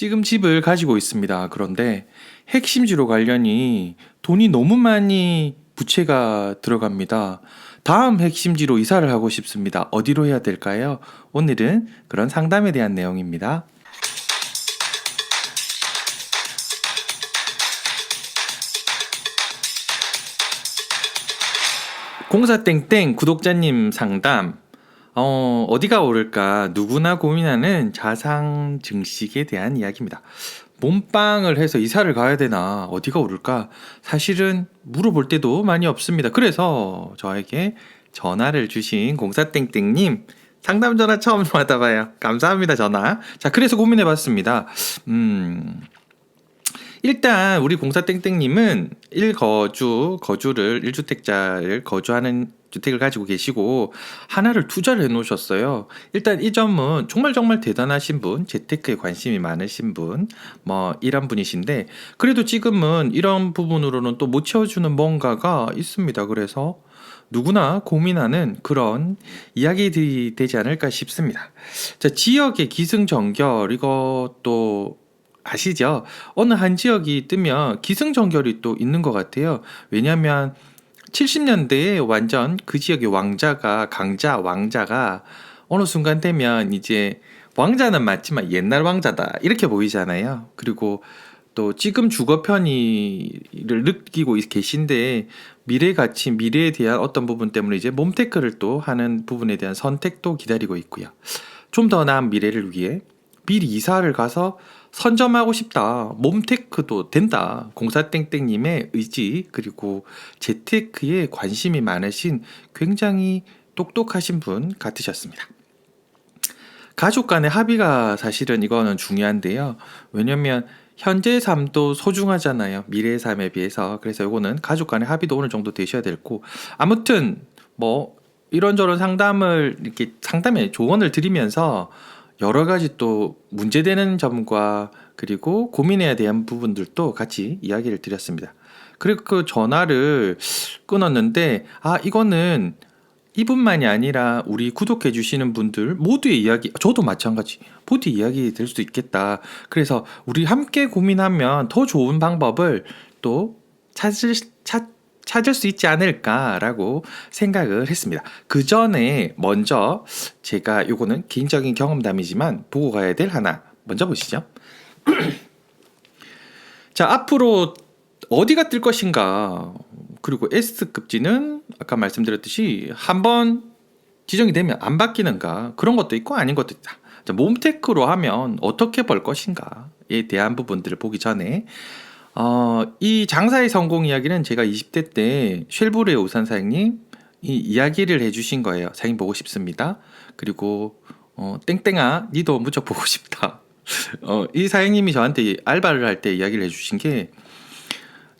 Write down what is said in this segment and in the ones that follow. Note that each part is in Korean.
지금 집을 가지고 있습니다. 그런데 핵심지로 관련이 돈이 너무 많이 부채가 들어갑니다. 다음 핵심지로 이사를 하고 싶습니다. 어디로 해야 될까요? 오늘은 그런 상담에 대한 내용입니다. 공사땡땡 구독자님 상담. 어디가 오를까? 누구나 고민하는 자산 증식에 대한 이야기입니다. 몸빵을 해서 이사를 가야 되나? 어디가 오를까? 사실은 물어볼 때도 많이 없습니다. 그래서 저에게 전화를 주신 공사땡땡님 상담 전화 처음 받아봐요. 감사합니다, 전화. 자, 그래서 고민해봤습니다. 일단 우리 공사땡땡님은 거주를 1주택자를 거주하는 주택을 가지고 계시고 하나를 투자를 해놓으셨어요. 일단 이 점은 정말 대단하신 분, 재테크에 관심이 많으신 분, 이런 분이신데 그래도 지금은 이런 부분으로는 또 못 채워주는 뭔가가 있습니다. 그래서 누구나 고민하는 그런 이야기들이 되지 않을까 싶습니다. 자, 지역의 기승전결 이것도 아시죠? 어느 한 지역이 뜨면 기승전결이 또 있는 것 같아요. 왜냐하면 70년대에 완전 그 지역의 왕자가 어느 순간 되면 이제 왕자는 맞지만 옛날 왕자다 이렇게 보이잖아요. 그리고 또 지금 주거 편의를 느끼고 계신데 미래 가치, 미래에 대한 어떤 부분 때문에 이제 몸테크를 또 하는 부분에 대한 선택도 기다리고 있고요. 좀 더 나은 미래를 위해 미리 이사를 가서 선점하고 싶다. 몸테크도 된다. 공사땡땡님의 의지 그리고 재테크에 관심이 많으신 굉장히 똑똑하신 분 같으셨습니다. 가족 간의 합의가 사실은 이거는 중요한데요. 왜냐면 현재의 삶도 소중하잖아요. 미래의 삶에 비해서. 그래서 이거는 가족 간의 합의도 어느 정도 되셔야 되고 아무튼 이런저런 상담을 이렇게 상담에 조언을 드리면서 여러 가지 또 문제되는 점과 그리고 고민해야 대한 부분들도 같이 이야기를 드렸습니다. 그리고 그 전화를 끊었는데 이거는 이분만이 아니라 우리 구독해 주시는 분들 모두의 이야기, 저도 마찬가지 모두의 이야기 될 수 있겠다. 그래서 우리 함께 고민하면 더 좋은 방법을 또 찾을 수 있지 않을까라고 생각을 했습니다. 그 전에 먼저 제가 요거는 개인적인 경험담이지만 보고 가야 될 하나 먼저 보시죠. 자, 앞으로 어디가 뜰 것인가 그리고 S급지는 아까 말씀드렸듯이 한번 지정이 되면 안 바뀌는가 그런 것도 있고 아닌 것도 있다. 자, 몸테크로 하면 어떻게 벌 것인가에 대한 부분들을 보기 전에 이 장사의 성공 이야기는 제가 20대 때 쉘브르의 우산 사장님 이 이야기를 해주신 거예요. 사장님 보고 싶습니다. 그리고 땡땡아 니도 무척 보고 싶다. 이 사장님이 저한테 알바를 할 때 이야기를 해주신 게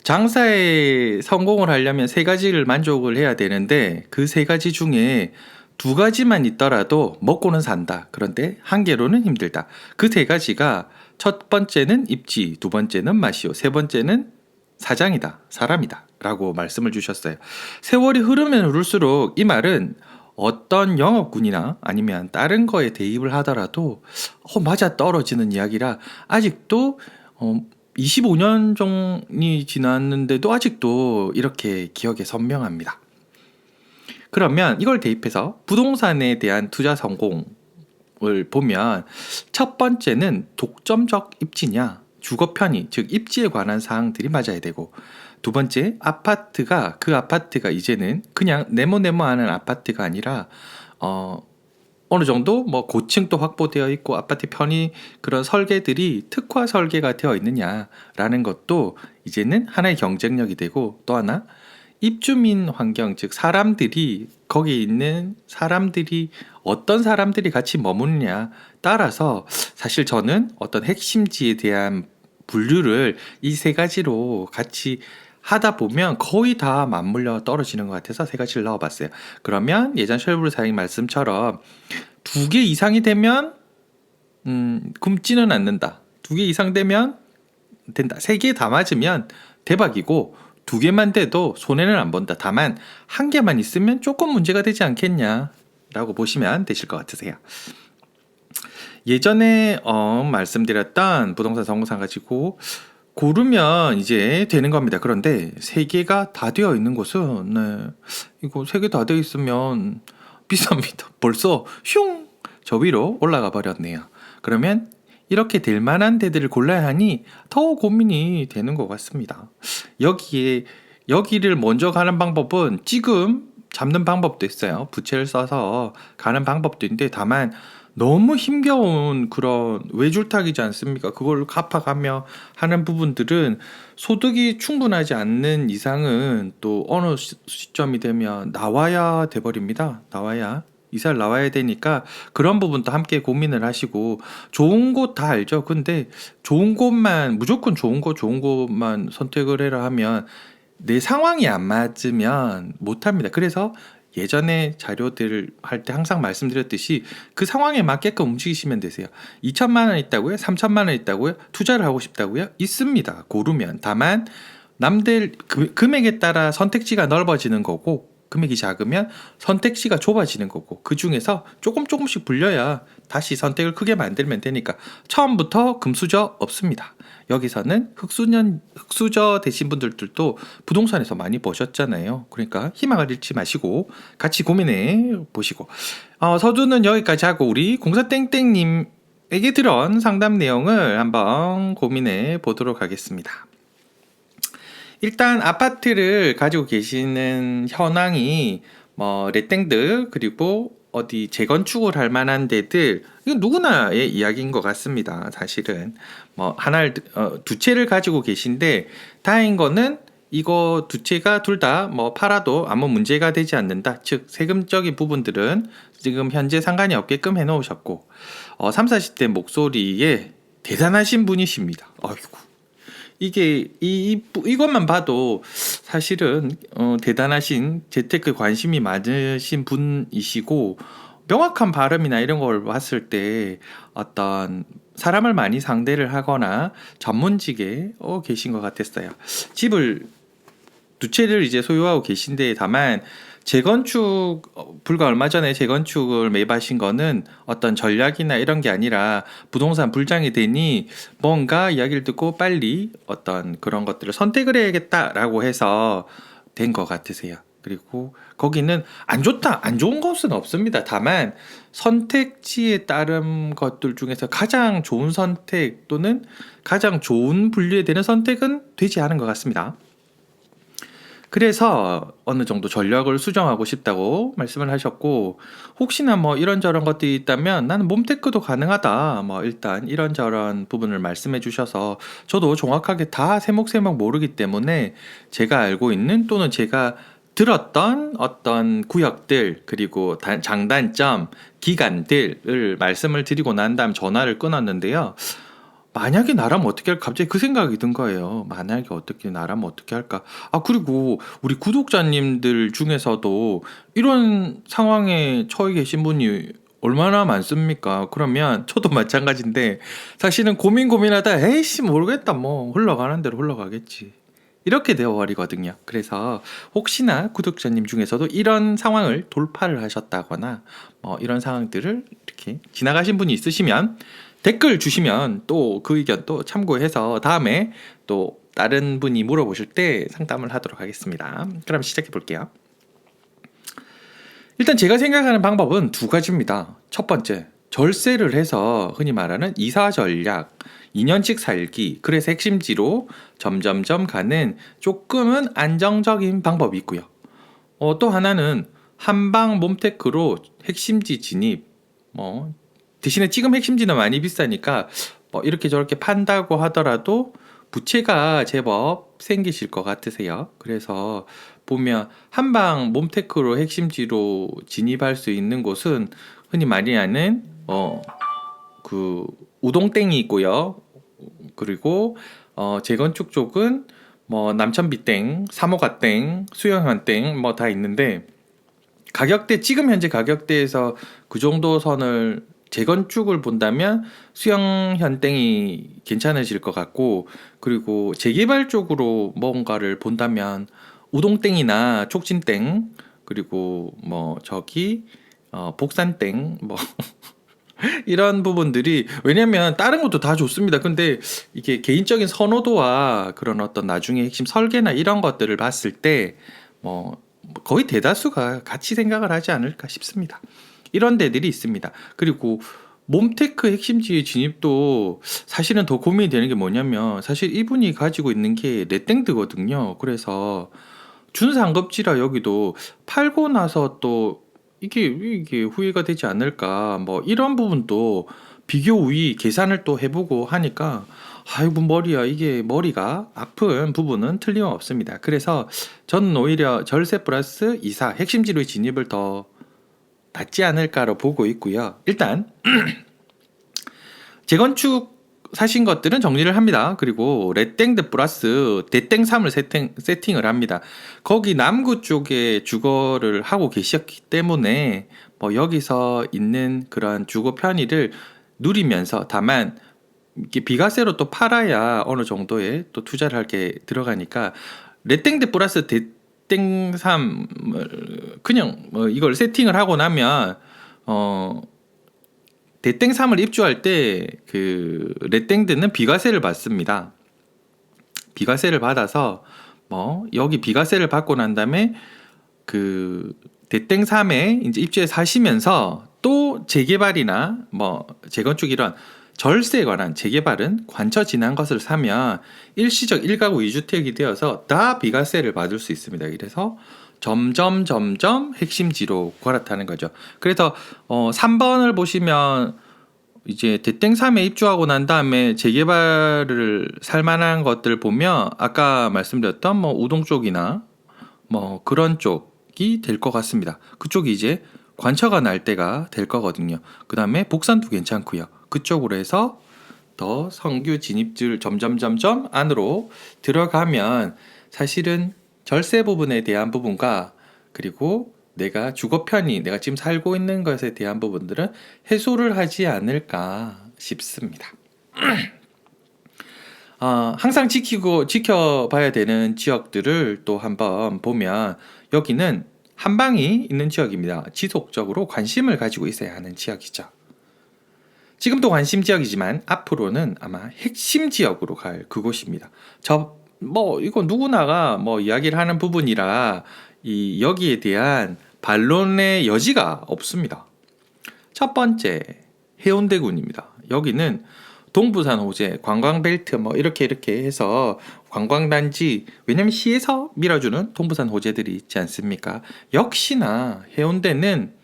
장사에 성공을 하려면 세 가지를 만족을 해야 되는데 그 세 가지 중에 두 가지만 있더라도 먹고는 산다. 그런데 한 개로는 힘들다. 그 세 가지가 첫 번째는 입지, 두 번째는 맛이요, 세 번째는 사장이다, 사람이다 라고 말씀을 주셨어요. 세월이 흐르면 흐를수록 이 말은 어떤 영업군이나 아니면 다른 거에 대입을 하더라도 맞아 떨어지는 이야기라 아직도 25년 정이 지났는데도 아직도 이렇게 기억에 선명합니다. 그러면 이걸 대입해서 부동산에 대한 투자 성공을 보면 첫 번째는 독점적 입지냐, 주거 편의, 즉 입지에 관한 사항들이 맞아야 되고 두 번째 그 아파트가 이제는 그냥 네모네모하는 아파트가 아니라 어느 정도 고층도 확보되어 있고 아파트 편의 그런 설계들이 특화 설계가 되어 있느냐라는 것도 이제는 하나의 경쟁력이 되고 또 하나 입주민 환경 즉 사람들이 거기에 있는 사람들이 어떤 사람들이 같이 머무느냐 따라서 사실 저는 어떤 핵심지에 대한 분류를 이 세 가지로 같이 하다 보면 거의 다 맞물려 떨어지는 것 같아서 세 가지를 넣어봤어요. 그러면 예전 쉘브르 사장님 말씀처럼 두 개 이상이 되면 굶지는 않는다. 두 개 이상 되면 된다. 세 개 다 맞으면 대박이고 두 개만 돼도 손해는 안 본다. 다만 한 개만 있으면 조금 문제가 되지 않겠냐라고 보시면 되실 것 같으세요. 예전에 말씀드렸던 부동산 정보상 가지고 고르면 이제 되는 겁니다. 그런데 세 개가 다 되어 있는 곳은 이거 세 개 다 되어 있으면 비쌉니다. 벌써 슝! 저 위로 올라가 버렸네요. 그러면 이렇게 될 만한 데들을 골라야 하니 더 고민이 되는 것 같습니다. 여기를 먼저 가는 방법은 지금 잡는 방법도 있어요. 부채를 써서 가는 방법도 있는데 다만 너무 힘겨운 그런 외줄타기지 않습니까? 그걸 갚아가며 하는 부분들은 소득이 충분하지 않는 이상은 또 어느 시점이 되면 나와야 돼버립니다. 이사를 나와야 되니까 그런 부분도 함께 고민을 하시고 좋은 곳 다 알죠. 근데 무조건 좋은 곳만 선택을 해라 하면 내 상황이 안 맞으면 못 합니다. 그래서 예전에 자료들 할 때 항상 말씀드렸듯이 그 상황에 맞게끔 움직이시면 되세요. 2천만 원 있다고요? 3천만 원 있다고요? 투자를 하고 싶다고요? 있습니다. 고르면. 다만 남들 금액에 따라 선택지가 넓어지는 거고 금액이 작으면 선택지가 좁아지는 거고 그 중에서 조금씩 불려야 다시 선택을 크게 만들면 되니까 처음부터 금수저 없습니다. 여기서는 흑수저 되신 분들도 부동산에서 많이 보셨잖아요. 그러니까 희망을 잃지 마시고 같이 고민해 보시고 서두는 여기까지 하고 우리 공사땡땡님에게 들은 상담 내용을 한번 고민해 보도록 하겠습니다. 일단 아파트를 가지고 계시는 현황이 레땡드 그리고 어디 재건축을 할 만한 데들 이건 누구나의 이야기인 것 같습니다. 사실은 두 채를 가지고 계신데 다행인 거는 이거 두 채가 둘 다 팔아도 아무 문제가 되지 않는다. 즉 세금적인 부분들은 지금 현재 상관이 없게끔 해놓으셨고 3, 40대 목소리에 대단하신 분이십니다. 아이고. 이것만 봐도 사실은 대단하신 재테크에 관심이 많으신 분이시고 명확한 발음이나 이런 걸 봤을 때 어떤 사람을 많이 상대를 하거나 전문직에 계신 것 같았어요. 집을 두 채를 이제 소유하고 계신데 다만 불과 얼마 전에 재건축을 매입하신 거는 어떤 전략이나 이런 게 아니라 부동산 불장이 되니 뭔가 이야기를 듣고 빨리 어떤 그런 것들을 선택을 해야겠다라고 해서 된 것 같으세요. 그리고 거기는 안 좋은 것은 없습니다. 다만 선택지에 따른 것들 중에서 가장 좋은 선택 또는 가장 좋은 분류에 되는 선택은 되지 않은 것 같습니다. 그래서 어느 정도 전략을 수정하고 싶다고 말씀을 하셨고 혹시나 이런저런 것들이 있다면 나는 몸테크도 가능하다 일단 이런저런 부분을 말씀해 주셔서 저도 정확하게 다 세목세목 모르기 때문에 제가 알고 있는 또는 제가 들었던 어떤 구역들 그리고 장단점 기간들을 말씀을 드리고 난 다음 전화를 끊었는데요. 만약에 나라면 어떻게 할까? 갑자기 그 생각이 든 거예요. 만약에 나라면 어떻게 할까? 그리고 우리 구독자님들 중에서도 이런 상황에 처해 계신 분이 얼마나 많습니까? 그러면 저도 마찬가지인데 사실은 고민하다 에이씨 모르겠다 흘러가는 대로 흘러가겠지. 이렇게 되어버리거든요. 그래서 혹시나 구독자님 중에서도 이런 상황을 돌파를 하셨다거나 이런 상황들을 이렇게 지나가신 분이 있으시면 댓글 주시면 또 그 의견 또 참고해서 다음에 또 다른 분이 물어보실 때 상담을 하도록 하겠습니다. 그럼 시작해 볼게요. 일단 제가 생각하는 방법은 두 가지입니다. 첫 번째, 절세를 해서 흔히 말하는 이사 전략, 2년씩 살기, 그래서 핵심지로 점점점 가는 조금은 안정적인 방법이 있고요. 또 하나는 한방 몸테크로 핵심지 진입, 대신에 지금 핵심지는 많이 비싸니까 이렇게 저렇게 판다고 하더라도 부채가 제법 생기실 것 같으세요. 그래서 보면 한방 몸테크로 핵심지로 진입할 수 있는 곳은 흔히 많이 하는 그 우동땡이 있고요. 그리고 재건축 쪽은 남천비땡, 삼호가땡, 수영현땡 다 있는데 지금 현재 가격대에서 그 정도 선을 재건축을 본다면 수영현땡이 괜찮으실 것 같고 그리고 재개발 쪽으로 뭔가를 본다면 우동땡이나 촉진땡 그리고 복산땡 이런 부분들이 왜냐면 다른 것도 다 좋습니다. 근데 이게 개인적인 선호도와 그런 어떤 나중에 핵심 설계나 이런 것들을 봤을 때 뭐 거의 대다수가 같이 생각을 하지 않을까 싶습니다. 이런 데들이 있습니다. 그리고 몸테크 핵심지의 진입도 사실은 더 고민이 되는 게 뭐냐면 사실 이분이 가지고 있는 게 레땡드거든요. 그래서 준상급지라 여기도 팔고 나서 또 이게 후회가 되지 않을까 뭐 이런 부분도 비교 우위 계산을 또 해보고 하니까 아이고 머리야 이게 머리가 아픈 부분은 틀림없습니다. 그래서 저는 오히려 절세 플러스 이사 핵심지로의 진입을 더 받지 않을까로 보고 있고요. 일단 재건축 사신 것들은 정리를 합니다. 그리고 레땡드 플러스 대땡3을 세팅을 합니다. 거기 남구 쪽에 주거를 하고 계셨기 때문에 뭐 여기서 있는 그런 주거 편의를 누리면서 다만 이게 비과세로 또 팔아야 어느 정도의 또 투자를 할 게 들어가니까 레땡드 플러스 대땡3을 그냥 뭐 이걸 세팅을 하고 나면 대땡3을 입주할 때 그 레땡드는 비과세를 받습니다. 비과세를 받아서 뭐 여기 비과세를 받고 난 다음에 그 대땡3에 이제 입주해 사시면서 또 재개발이나 뭐 재건축 이런 절세에 관한 재개발은 관처 지난 것을 사면 일시적 1가구 2주택이 되어서 다 비과세를 받을 수 있습니다. 그래서 점점 핵심지로 갈아타는 거죠. 그래서 3번을 보시면 이제 대땡3에 입주하고 난 다음에 재개발을 살만한 것들 보면 아까 말씀드렸던 뭐 우동 쪽이나 뭐 그런 쪽이 될 것 같습니다. 그쪽이 이제 관처가 날 때가 될 거거든요. 그 다음에 복산도 괜찮고요. 그쪽으로 해서 더 성규 진입줄 점점 안으로 들어가면 사실은 절세 부분에 대한 부분과 그리고 내가 주거 편의, 내가 지금 살고 있는 것에 대한 부분들은 해소를 하지 않을까 싶습니다. 항상 지켜봐야 되는 지역들을 또 한번 보면 여기는 한방이 있는 지역입니다. 지속적으로 관심을 가지고 있어야 하는 지역이죠. 지금도 관심 지역이지만 앞으로는 아마 핵심 지역으로 갈 그곳입니다. 이거 누구나가 뭐 이야기를 하는 부분이라 여기에 대한 반론의 여지가 없습니다. 첫 번째, 해운대군입니다. 여기는 동부산 호재, 관광벨트 뭐 이렇게 해서 관광단지, 왜냐면 시에서 밀어주는 동부산 호재들이 있지 않습니까? 역시나 해운대는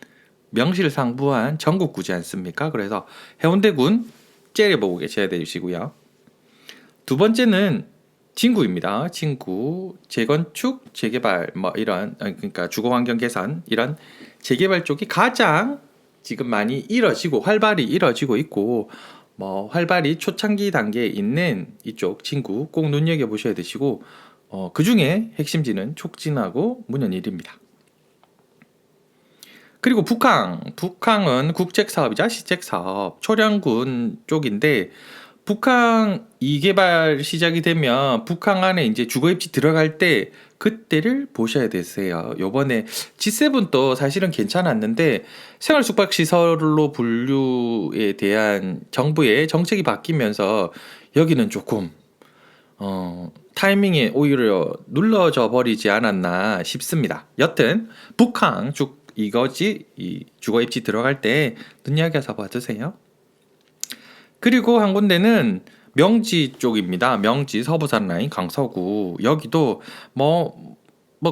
명실상부한 전국구지 않습니까? 그래서 해운대군 째려보고 계셔야 되시고요. 두 번째는 진구입니다. 진구 재건축, 재개발 뭐 이런 그러니까 주거환경 개선 이런 재개발 쪽이 가장 지금 많이 활발히 이뤄지고 있고 뭐 활발히 초창기 단계에 있는 이쪽 진구 꼭 눈여겨 보셔야 되시고 그 중에 핵심지는 촉진하고 문현일입니다. 그리고 북항은 국책사업이자 시책사업 초량군 쪽인데 북항 2개발 시작이 되면 북항 안에 이제 주거입지 들어갈 때 그때를 보셔야 되세요. 요번에 G7도 사실은 괜찮았는데 생활 숙박 시설로 분류에 대한 정부의 정책이 바뀌면서 여기는 조금 타이밍에 오히려 눌러져 버리지 않았나 싶습니다. 여튼 북항 이 주거입지 들어갈 때 눈여겨서 봐주세요. 그리고 한 군데는 명지 쪽입니다. 명지 서부산 라인 강서구 여기도 뭐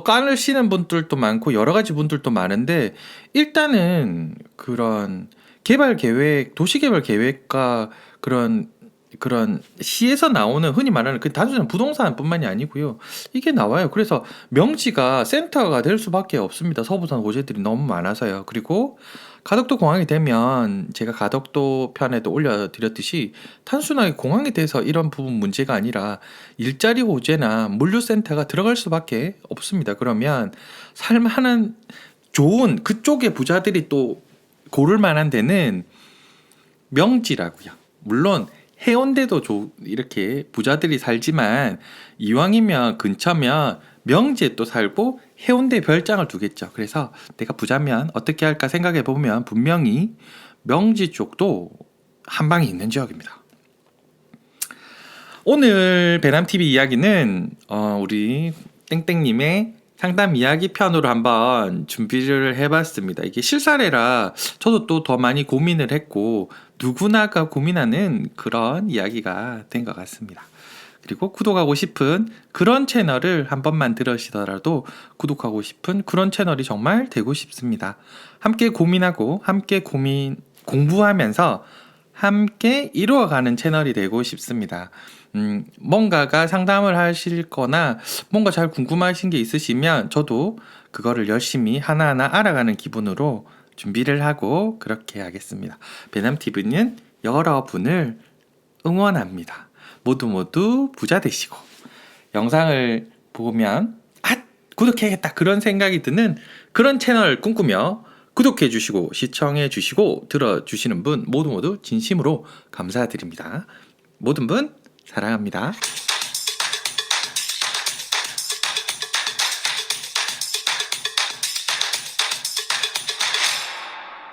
깐을 씨는 분들도 많고 여러 가지 분들도 많은데 일단은 그런 개발 계획, 도시 개발 계획과 그런 시에서 나오는 흔히 말하는 그 단순한 부동산뿐만이 아니고요. 이게 나와요. 그래서 명지가 센터가 될 수밖에 없습니다. 서부산 호재들이 너무 많아서요. 그리고 가덕도 공항이 되면 제가 가덕도 편에도 올려드렸듯이 단순하게 공항에 대해서 이런 부분 문제가 아니라 일자리 호재나 물류센터가 들어갈 수밖에 없습니다. 그러면 살만한 좋은 그쪽의 부자들이 또 고를 만한 데는 명지라고요. 물론 해운대도 이렇게 부자들이 살지만 이왕이면 근처면 명지에 또 살고 해운대 별장을 두겠죠. 그래서 내가 부자면 어떻게 할까 생각해 보면 분명히 명지 쪽도 한 방에 있는 지역입니다. 오늘 배남TV 이야기는 우리 땡땡님의 상담 이야기 편으로 한번 준비를 해봤습니다. 이게 실사례라 저도 또 더 많이 고민을 했고 누구나가 고민하는 그런 이야기가 된 것 같습니다. 그리고 구독하고 싶은 그런 채널을 한 번만 들으시더라도 구독하고 싶은 그런 채널이 정말 되고 싶습니다. 함께 고민하고 함께 공부하면서 함께 이루어가는 채널이 되고 싶습니다. 뭔가가 상담을 하실 거나 뭔가 잘 궁금하신 게 있으시면 저도 그거를 열심히 하나하나 알아가는 기분으로 준비를 하고 그렇게 하겠습니다. 배남TV는 여러분을 응원합니다. 모두 부자 되시고 영상을 보면 구독해야겠다 그런 생각이 드는 그런 채널 꿈꾸며 구독해 주시고 시청해 주시고 들어주시는 분 모두 진심으로 감사드립니다. 모든 분 사랑합니다.